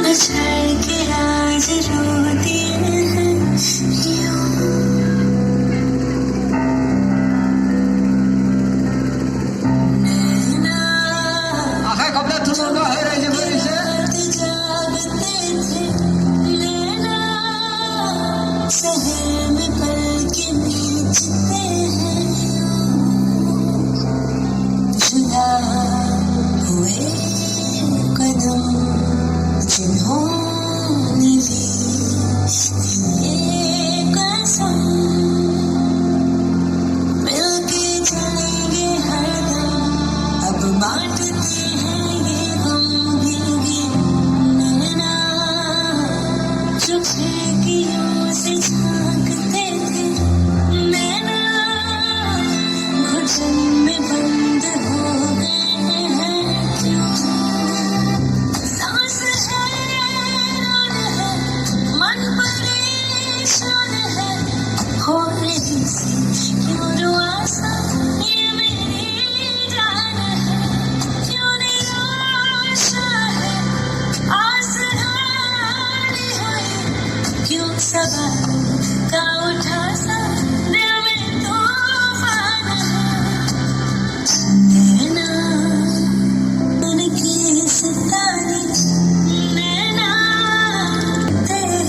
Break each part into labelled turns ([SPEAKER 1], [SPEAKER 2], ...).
[SPEAKER 1] बिछड़ के आज रोती है यूं। नैना
[SPEAKER 2] आखा कपड़ा थोड़ा का है रे जबरी से
[SPEAKER 1] जागते थे, नैना शहर में पल के बीचते हैं जुदा हुए कदम जिन्होंने ली ये कसम, मिलके चलेंगे हरदम, अब बांटते हैं ये गम भी नैना। चुप खिड़कियों से झांकते थे, नैना घुटन में बंद हो गए हैं क्यों। सांस है रोन है, मन परेशान है, हो रही सी क्यों रुआसा ये मेरी जान है, क्यों निराशा है आस हारी हुई, क्यों सवाल का उठा सा दिल में तूफान है। नैना उनकी सितारे, नैना तेरे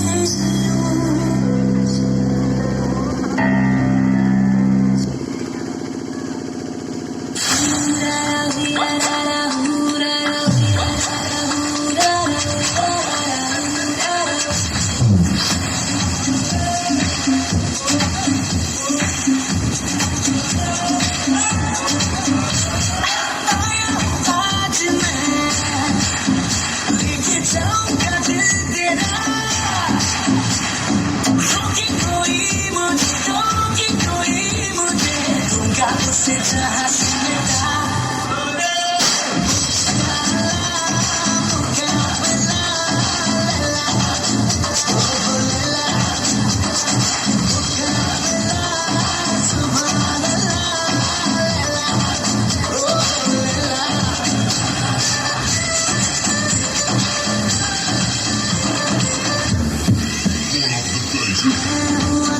[SPEAKER 1] आज मैं लेके जाऊंगा दिल तेरा, रोके कोई मुझे दूंगा उसे जहाँ से मिला।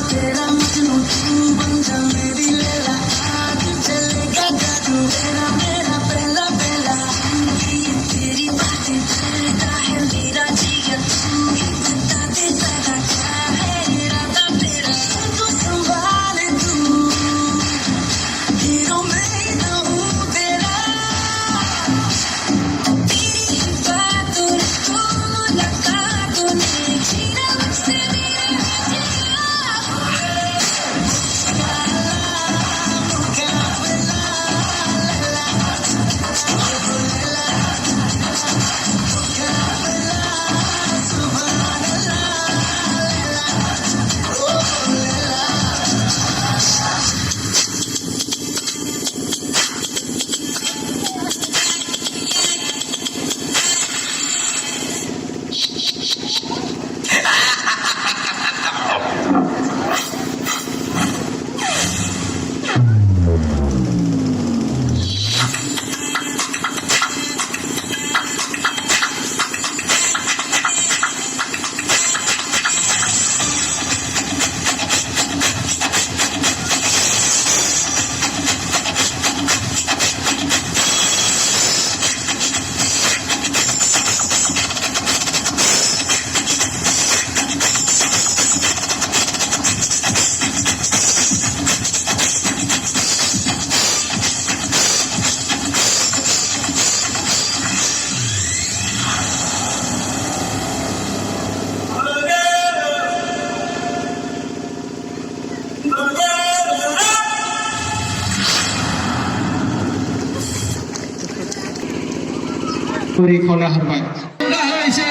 [SPEAKER 1] तेरा मजनू तू बन जा मेरी लैला, आज चलेगा जादू तेरा मेरा पहला पहला। ये तेरी बातें करता है मेरा जिगर, ये बता दे जरा क्या है इरादा तेरा। तू संभाले तू हीरो मैं ही तो हूँ तेरा, तेरी बातों को मुलाकातों ने जीना मुझसे मेरा
[SPEAKER 2] पूरी खोला हर बार पूरा है इसे